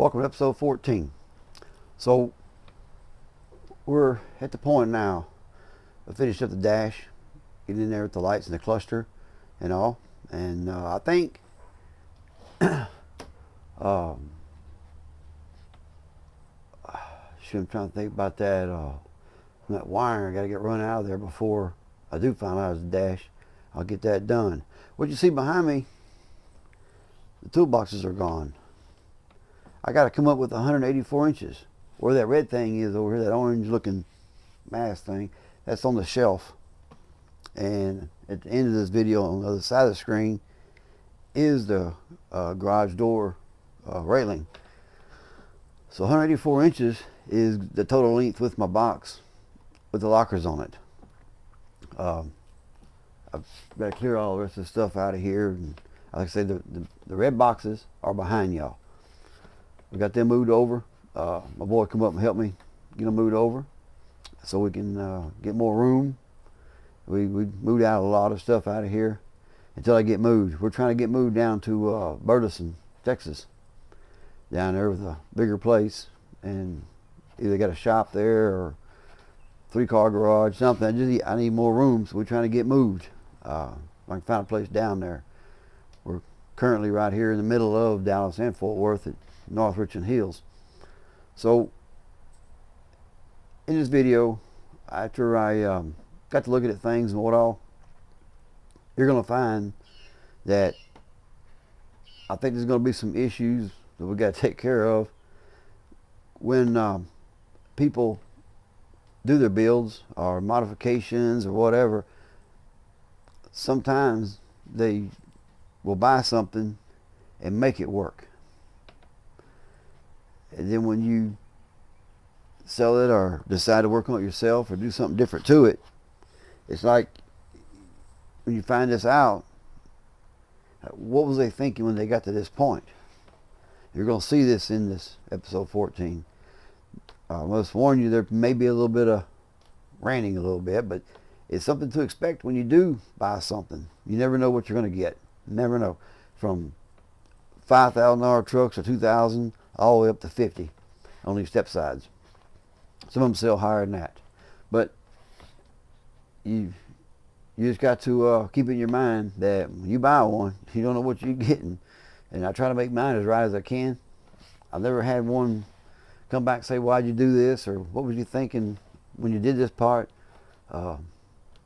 Welcome to episode 14. So we're at the point now of finished up the dash, getting in there with the lights and the cluster and all. And I think shoot, I'm trying to think about that wire. I got to get run out of there before I do finalize the dash. I'll get that done. What you see behind me, the toolboxes are gone. I got to come up with 184 inches. Where that red thing is over here, that orange looking mass thing, that's on the shelf. And at the end of this video, on the other side of the screen, is the garage door railing. So 184 inches is the total length with my box with the lockers on it. I've got to clear all the rest of the stuff out of here. And like I say, the red boxes are behind y'all. We got them moved over. My boy come up and help me get them moved over so we can get more room. We moved out a lot of stuff out of here until I get moved. We're trying to get moved down to Burleson, Texas, down there with a bigger place, and either got a shop there or 3-car garage, something. I need more room, so we're trying to get moved. I can find a place down there. We're currently right here in the middle of Dallas and Fort Worth at North Richland Hills. So in this video, after I got to looking at things and what all, you're going to find that I think there's going to be some issues that we got to take care of when people do their builds or modifications or whatever. Sometimes they will buy something and make it work. And then when you sell it or decide to work on it yourself or do something different to it, it's like when you find this out, what was they thinking when they got to this point? You're going to see this in this episode 14. I must warn you, there may be a little bit of ranting a little bit, but it's something to expect when you do buy something. You never know what you're going to get. Never know. From $5,000 trucks or $2,000 all the way up to 50 on these step sides. Some of them sell higher than that. But you just got to keep in your mind that when you buy one, you don't know what you're getting. And I try to make mine as right as I can. I've never had one come back and say, why'd you do this? Or what was you thinking when you did this part? But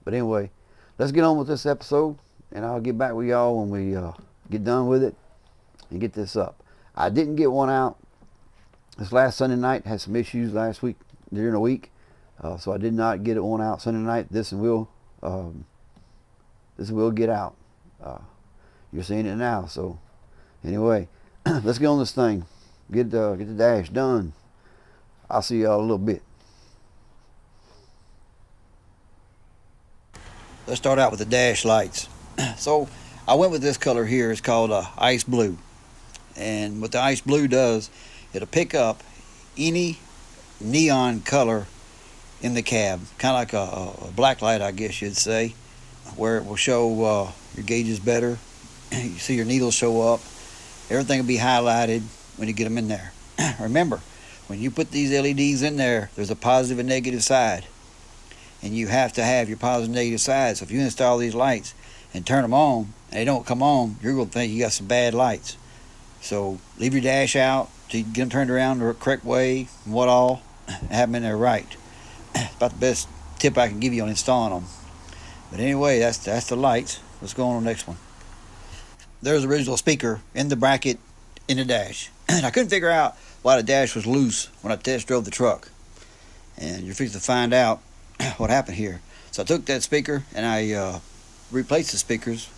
anyway, let's get on with this episode. And I'll get back with y'all when we get done with it and get this up. I didn't get one out this last Sunday night. Had some issues last week during the week, so I did not get it one out Sunday night. This will get out. You're seeing it now. So anyway, let's get on this thing. Get the dash done. I'll see y'all in a little bit. Let's start out with the dash lights. So I went with this color here. It's called ice blue. And what the ice blue does, it'll pick up any neon color in the cab, kind of like a black light, I guess you'd say, where it will show your gauges better. You see your needles show up. Everything will be highlighted when you get them in there. Remember, when you put these LEDs in there, there's a positive and negative side. And you have to have your positive and negative sides. So if you install these lights and turn them on, and they don't come on, you're going to think you got some bad lights. So leave your dash out till you get them turned around the correct way and what all, have them in there right. About the best tip I can give you on installing them. But anyway, that's the lights. Let's go on to the next one. There's the original speaker in the bracket in the dash. And I couldn't figure out why the dash was loose when I test drove the truck. And you're fixing to find out what happened here. So I took that speaker and I replaced the speakers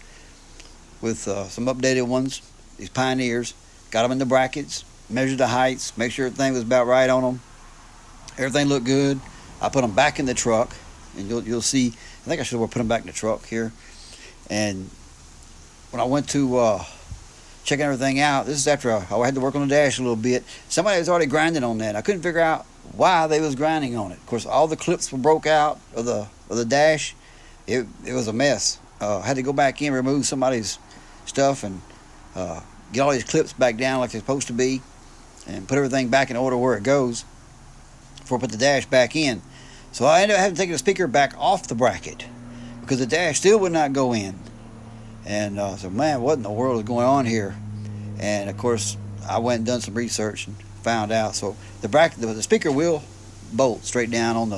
with some updated ones. These Pioneers, got them in the brackets, measured the heights, make sure everything was about right on them. Everything looked good. I put them back in the truck, and you'll see. I think I should have put them back in the truck here. And when I went to checking everything out, this is after I had to work on the dash a little bit. Somebody was already grinding on that. I couldn't figure out why they was grinding on it. Of course, all the clips were broke out of the dash. It was a mess. I had to go back in, remove somebody's stuff, and get all these clips back down like they're supposed to be. and put everything back in order where it goes before I put the dash back in. So I ended up having to take the speaker back off the bracket because the dash still would not go in. And so, man, what in the world is going on here? And of course, I went and done some research and found out. So the bracket, the speaker will bolt straight down on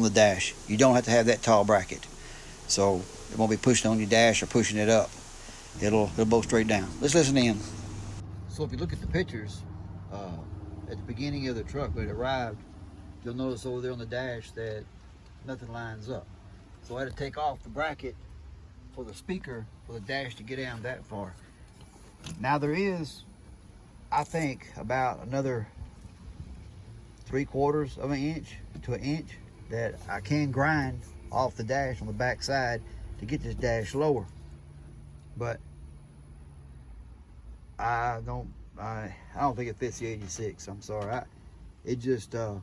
the dash. You don't have to have that tall bracket, so it won't be pushing on your dash or pushing it up. It'll bolt straight down. Let's listen in. So if you look at the pictures at the beginning of the truck when it arrived, you'll notice over there on the dash that nothing lines up. So I had to take off the bracket for the speaker for the dash to get down that far. Now there is, I think, about another 3/4 of an inch to an inch that I can grind off the dash on the back side to get this dash lower. But I don't think it fits the 86. I'm sorry. It just the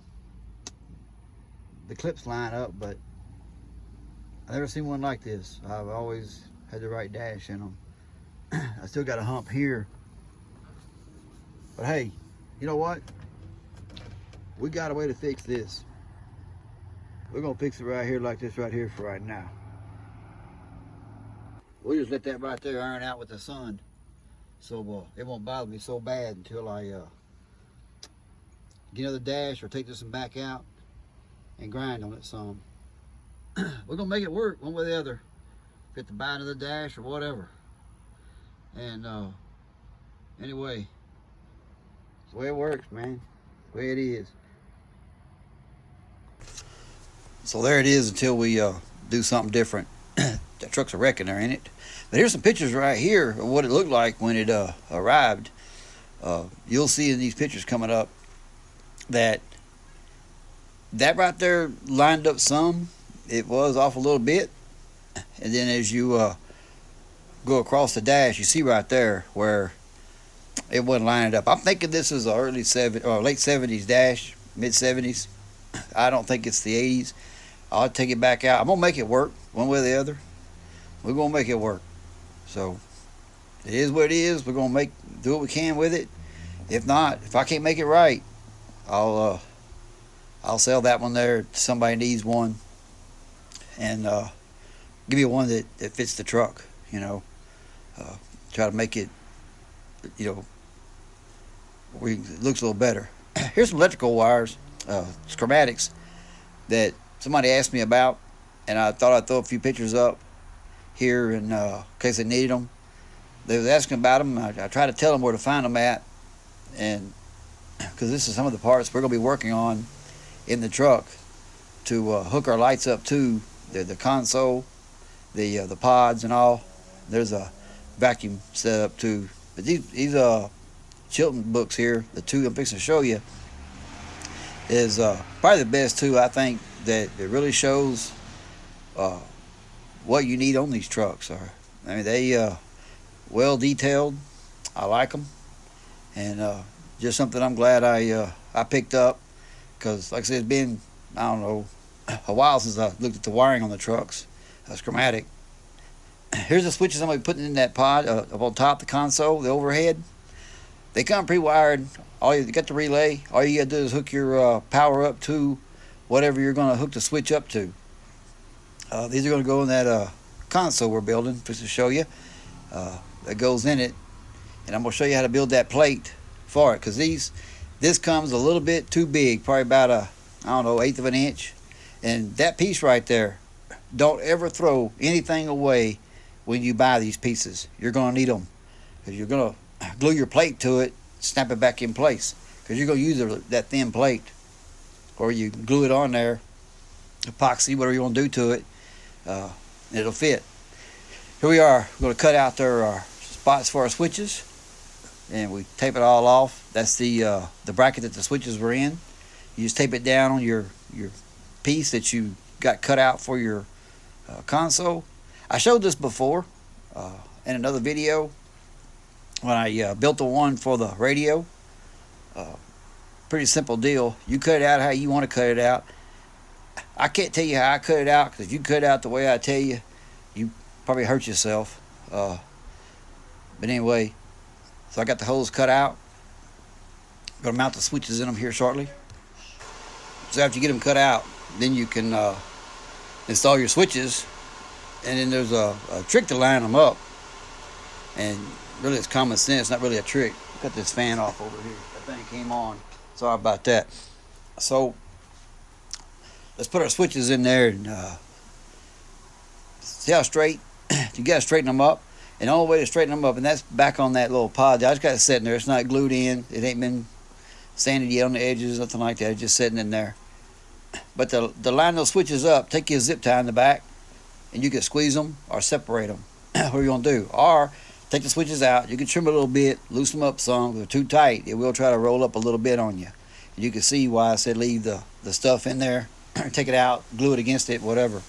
clips line up, but I've never seen one like this. I've always had the right dash in them. I still got a hump here, but hey, you know what? We got a way to fix this. We're gonna fix it right here, like this right here for right now. We'll just let that right there iron out with the sun, so it won't bother me so bad until I get another dash or take this one back out and grind on it some. We're gonna make it work one way or the other. Get to buy another dash or whatever. And anyway, it's the way it works, man. The way it is. So there it is until we do something different. That truck's a wrecking there, ain't it? But here's some pictures right here of what it looked like when it arrived. You'll see in these pictures coming up that right there lined up some. It was off a little bit, and then as you go across the dash, you see right there where it wasn't lining up. I'm thinking this is a late 70s dash, mid 70s. I don't think it's the 80s. I'll take it back out. I'm gonna make it work one way or the other. We're gonna make it work. So it is what it is. We're gonna do what we can with it. If not, if I can't make it right, I'll sell that one there to somebody who needs one, and give you one that fits the truck. You know, try to make it, where it looks a little better. Here's some electrical wires, schematics that somebody asked me about, and I thought I'd throw a few pictures up here in case they needed them. They was asking about them. I tried to tell them where to find them at, and because this is some of the parts we're going to be working on in the truck to hook our lights up to the console, the pods and all. There's a vacuum set up too. But these Chilton books here, the two I'm fixing to show you, is probably the best two, I think, that it really shows what you need on these trucks. I mean, they well detailed. I like them, and just something I'm glad I picked up, because like I said, it's been, I don't know, a while since I looked at the wiring on the trucks, schematic. Here's the switches I'm going to be putting in that pod up on top, the console, the overhead. They come pre-wired. You got the relay. All you got to do is hook your power up to whatever you're going to hook the switch up to. These are going to go in that console we're building, just to show you. That goes in it. And I'm going to show you how to build that plate for it, because this comes a little bit too big, probably about I don't know, 1/8 of an inch. And that piece right there, don't ever throw anything away when you buy these pieces. You're going to need them, because you're going to glue your plate to it, snap it back in place, because you're going to use that thin plate, or you glue it on there, epoxy, whatever you want to do to it, and it'll fit. Here we are. We're going to cut out our spots for our switches, and we tape it all off. That's the bracket that the switches were in. You just tape it down on your piece that you got cut out for your console. I showed this before in another video when I built the one for the radio. Pretty simple deal. You cut it out how you want to cut it out. I can't tell you how I cut it out, because if you cut it out the way I tell you, you probably hurt yourself. But anyway, so I got the holes cut out. Gonna mount the switches in them here shortly. So after you get them cut out, then you can install your switches, and then there's a trick to line them up. And really, it's common sense, not really a trick. Cut this fan off over here. That thing came on. Sorry about that. So let's put our switches in there and see how straight. You gotta straighten them up, and the only way to straighten them up, and that's back on that little pod. I just got it sitting there. It's not glued in. It ain't been sanded yet on the edges, nothing like that. It's just sitting in there. But to line those switches up, take your zip tie in the back, and you can squeeze them or separate them. What are you gonna do? Or take the switches out. You can trim a little bit, loosen them up some. If they're too tight, it will try to roll up a little bit on you. And you can see why I said leave the stuff in there. Take it out, glue it against it, whatever.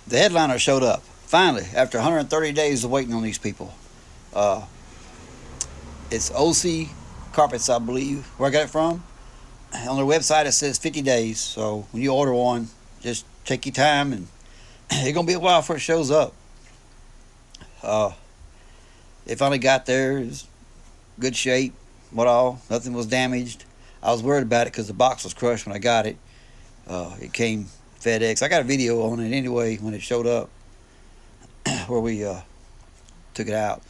The headliner showed up finally after 130 days of waiting on these people. It's OC Carpets, I believe, where I got it from. On their website it says 50 days, so when you order one, just take your time, and it's gonna be a while before it shows up. It finally got there. It's good shape, nothing was damaged. I was worried about it because the box was crushed when I got it. It came FedEx. I got a video on it anyway when it showed up where we took it out,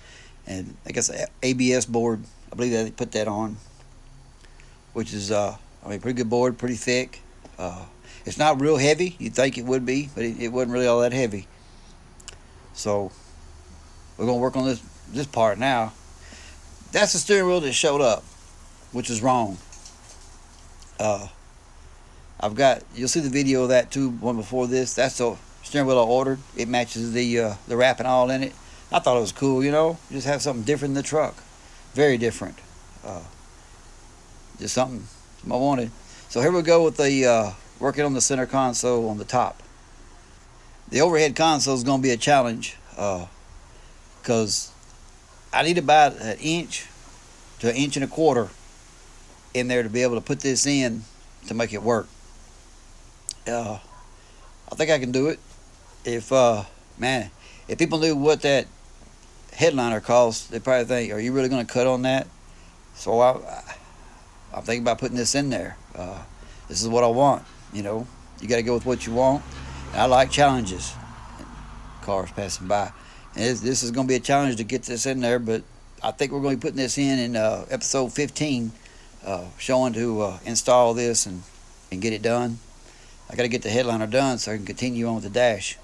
and I guess the ABS board, I believe that they put that on, which is pretty good board, pretty thick. It's not real heavy. You'd think it would be, but it wasn't really all that heavy. So we're gonna work on this part now. That's the steering wheel that showed up, which is wrong. You'll see the video of that too, one before this. That's the steering wheel I ordered. It matches the wrap and all in it. I thought it was cool, just have something different in the truck. Very different. Just something I wanted. So here we go with the working on the center console on the top. The overhead console is going to be a challenge because I need about an inch to 1.25 inches in there to be able to put this in to make it work. I think I can do it. If people knew what that headliner costs, they probably think, are you really going to cut on that? So I'm thinking about putting this in there. This is what I want. You got to go with what you want. And I like challenges. Cars passing by. And this is going to be a challenge to get this in there, but I think we're going to be putting this in episode 15, showing to install this and get it done. I got to get the headliner done so I can continue on with the dash.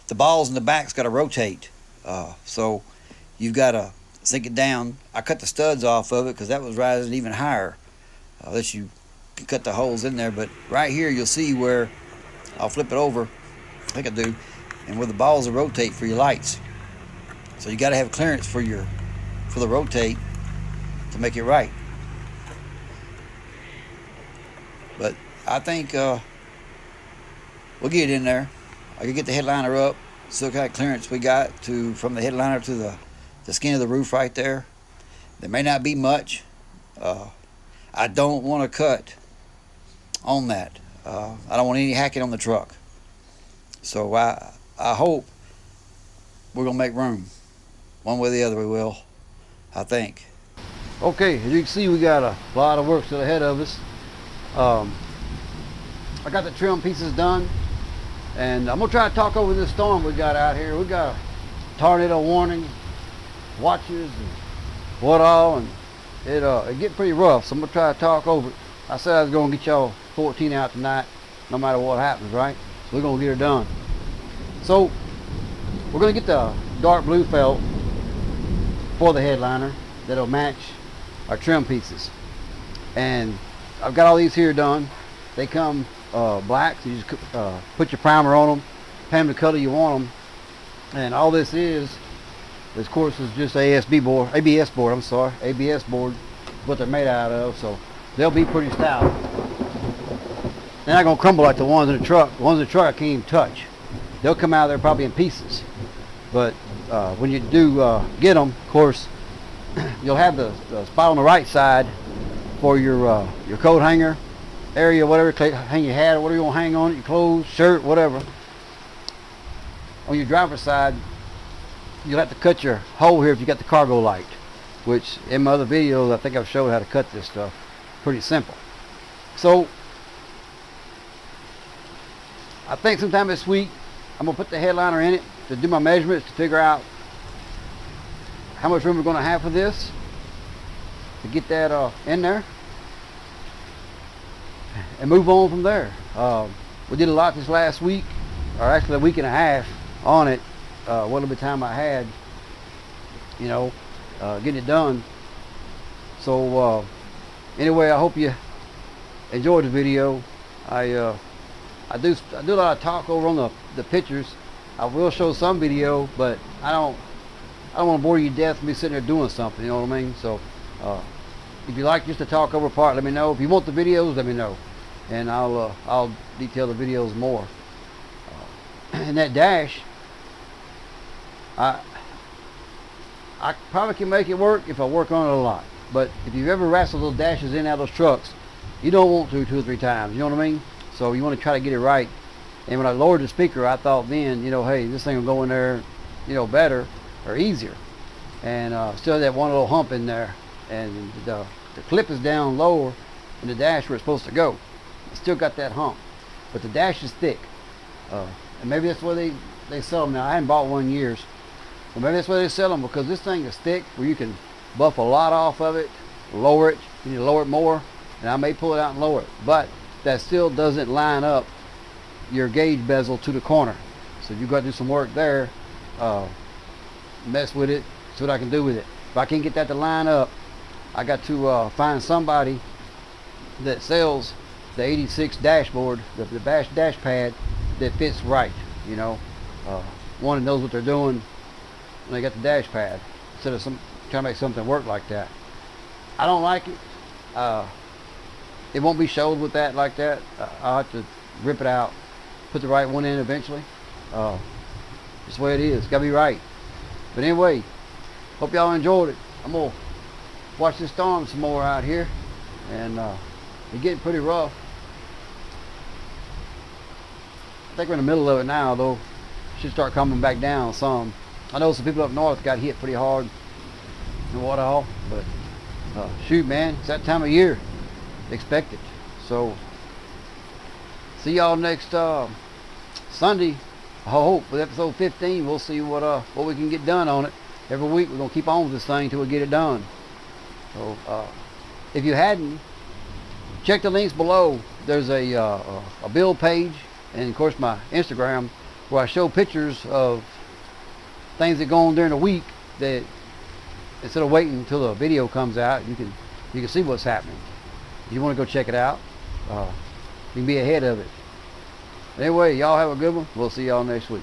The balls in the back's got to rotate, so you've got to sink it down. I cut the studs off of it because that was rising even higher. Unless you can cut the holes in there, but right here you'll see where I'll flip it over. I think I do, and where the balls will rotate for your lights. So you got to have clearance for the rotate to make it right. But I think we'll get it in there. I can get the headliner up. See what kind of clearance we got from the headliner to the skin of the roof right there. There may not be much. I don't want to cut on that. I don't want any hacking on the truck. So I hope we're gonna make room. One way or the other we will, I think. Okay, as you can see, we got a lot of work still ahead of us. I got the trim pieces done, and I'm gonna try to talk over this storm we got out here. We got a tornado warning, watches, and what all, and it get pretty rough. So I'm gonna try to talk over it. I said I was gonna get y'all 14 out tonight, no matter what happens, right? So we're gonna get her done. So we're gonna get the dark blue felt for the headliner that'll match our trim pieces, and I've got all these here done. They come black, so you just put your primer on them, paint them the color you want them, and all this is of course is just ABS board, what they're made out of, so they'll be pretty stout. They're not gonna crumble like the ones in the truck. The ones in the truck I can't even touch. They'll come out of there probably in pieces. But when you do get them, of course, you'll have the spot on the right side for your coat hanger area, whatever, hang your hat or whatever you want to hang on it, your clothes, shirt, whatever. On your driver's side, you'll have to cut your hole here if you got the cargo light. which in my other videos I think I've showed how to cut this stuff. Pretty simple. So I think sometime this week I'm gonna put the headliner in it to do my measurements to figure out how much room we're gonna have for this, to get that in there and move on from there. We did a lot this last week, or actually a week and a half on it. What little bit of time I had, you know, getting it done. So anyway, I hope you enjoyed the video. I do a lot of talk over on the pictures. I will show some video, but I don't want to bore you to death with me sitting there doing something, you know what I mean? So if you like just the talk over part, let me know. If you want the videos, let me know, and I'll detail the videos more. And that dash, I probably can make it work if I work on it a lot. But if you've ever wrestled those dashes in and out of those trucks, you don't want to 2 or 3 times, you know what I mean? So you want to try to get it right. And when I lowered the speaker, I thought then, you know, hey, this thing will go in there, you know, better or easier. And still that one little hump in there, and the clip is down lower in the dash where it's supposed to go. It's still got that hump, but the dash is thick. And maybe that's where they sell them now. I haven't bought one in years. Well, maybe that's where they sell them, because this thing is thick where you can buff a lot off of it, lower it. You need to lower it more, and I may pull it out and lower it. But that still doesn't line up your gauge bezel to the corner. So you've got to do some work there, mess with it, see what I can do with it. If I can't get that to line up, I got to find somebody that sells the 86 dashboard, the dash pad that fits right, you know. One that knows what they're doing when they got the dash pad, instead of trying to make something work like that. I don't like it. It won't be showed with that like that. I'll have to rip it out, put the right one in eventually. Just the way it is. It's got to be right. But anyway, hope y'all enjoyed it. I'm going to watch this storm some more out here. And it's getting pretty rough. I think we're in the middle of it now, though. Should start coming back down some. I know some people up north got hit pretty hard and what all, but shoot, man, it's that time of year. Expect it. So see y'all next Sunday. I hope with episode 15 we'll see what we can get done on it. Every week we're gonna keep on with this thing until we get it done. So if you hadn't, check the links below. There's a build page, and of course my Instagram, where I show pictures of things that go on during the week, that instead of waiting until the video comes out, you can see what's happening. If you want to go check it out, you can be ahead of it. Anyway, y'all have a good one. We'll see y'all next week.